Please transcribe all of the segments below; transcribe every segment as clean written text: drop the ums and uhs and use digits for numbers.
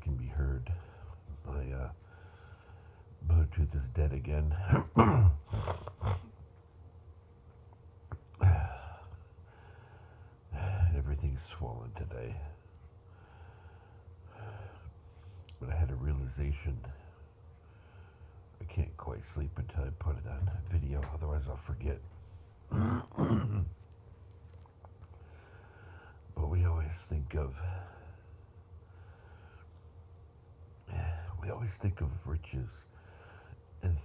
can be heard. My Bluetooth is dead again. Everything's swollen today. But I had a realization. I can't quite sleep until I put it on video, otherwise I'll forget. But we always think of riches in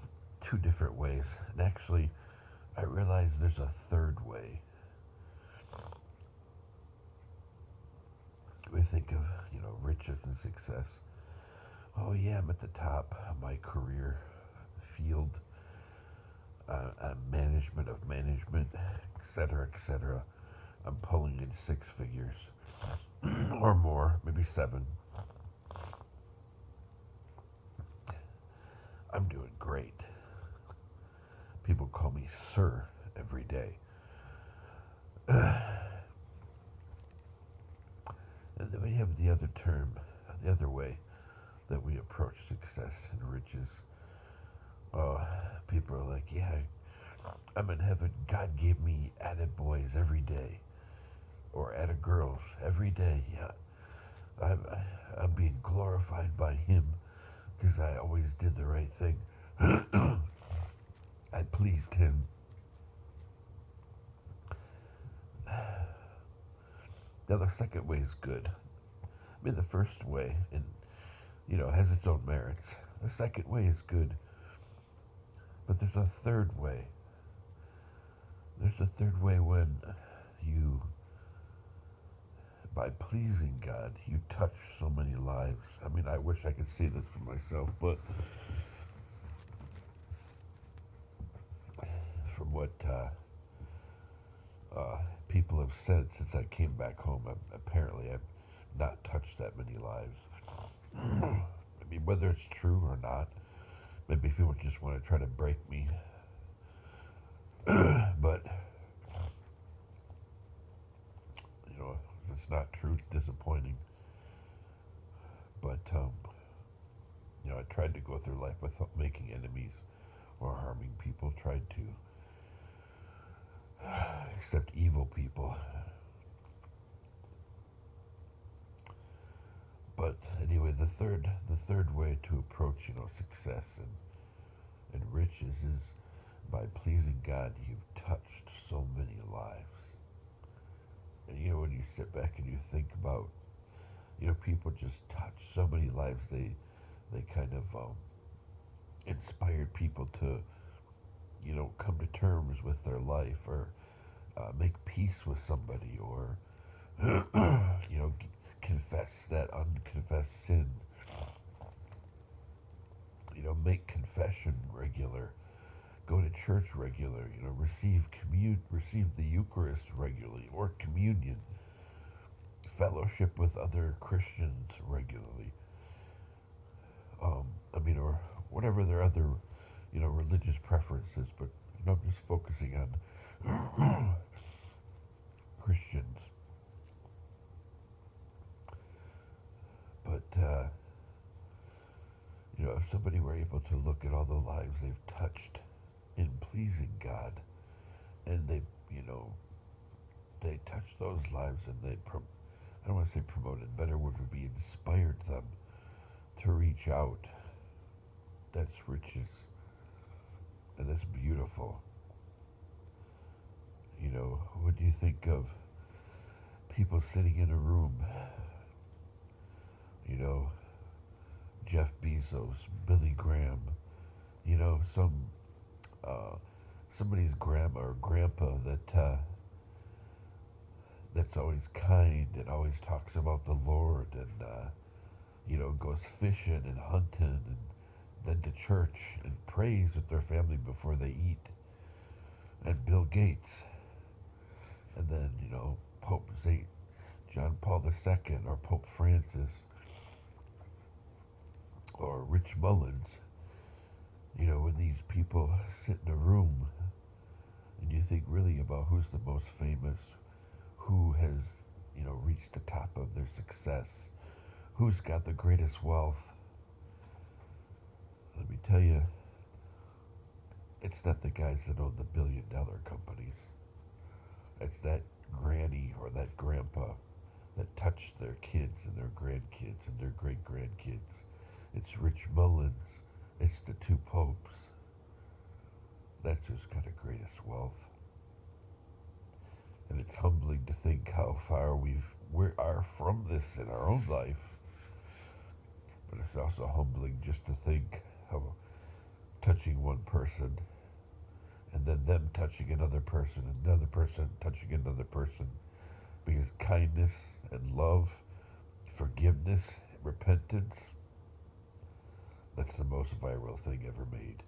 two different ways. And actually, I realize there's a third way. We think of, riches and success. Oh yeah, I'm at the top of my career field, management of management, etc., etc. I'm pulling in six figures or more, maybe seven. I'm doing great. People call me sir every day. And then we have the other term, the other way that we approach success and riches. People are like, yeah, I'm in heaven. God gave me added boys every day, or added girls every day. Yeah, I'm being glorified by Him because I always did the right thing. I pleased Him. Now the second way is good. I mean, the first way, has its own merits. The second way is good, but there's a third way. There's a third way when you, by pleasing God, you touch so many lives. I mean, I wish I could see this for myself, but from what people have said since I came back home, apparently I've not touched that many lives. I mean, whether it's true or not, maybe people just want to try to break me. But, if it's not true, it's disappointing. But, I tried to go through life without making enemies or harming people, tried to accept evil people. But anyway, the third way to approach, success and riches is by pleasing God. You've touched so many lives. And when you sit back and you think about, people just touch so many lives. They kind of inspired people to, come to terms with their life, or make peace with somebody, or confess that unconfessed sin. Make confession regular. Go to church regular. Receive the Eucharist regularly, or communion. Fellowship with other Christians regularly. Or whatever their other, religious preferences. But just focusing on Christians. But if somebody were able to look at all the lives they've touched in pleasing God, and they touched those lives, and I don't want to say promoted, better word would be inspired them to reach out. That's riches, and that's beautiful. What do you think of people sitting in a room? Jeff Bezos, Billy Graham, somebody's grandma or grandpa that's always kind and always talks about the Lord, and goes fishing and hunting, and then to church and prays with their family before they eat. And Bill Gates, and then Pope St. John Paul II, or Pope Francis, or Rich Mullins. When these people sit in a room and you think really about who's the most famous, who has, reached the top of their success, Who's got the greatest wealth? Let me tell you, it's not the guys that own the billion-dollar companies. It's that granny or that grandpa that touched their kids and their grandkids and their great grandkids. It's Rich Mullins. It's the two popes. That's who's got the greatest wealth. And it's humbling to think how far we are from this in our own life. But it's also humbling just to think how touching one person and then them touching another person, another person touching another person. Because kindness and love, forgiveness, repentance, that's the most viral thing ever made.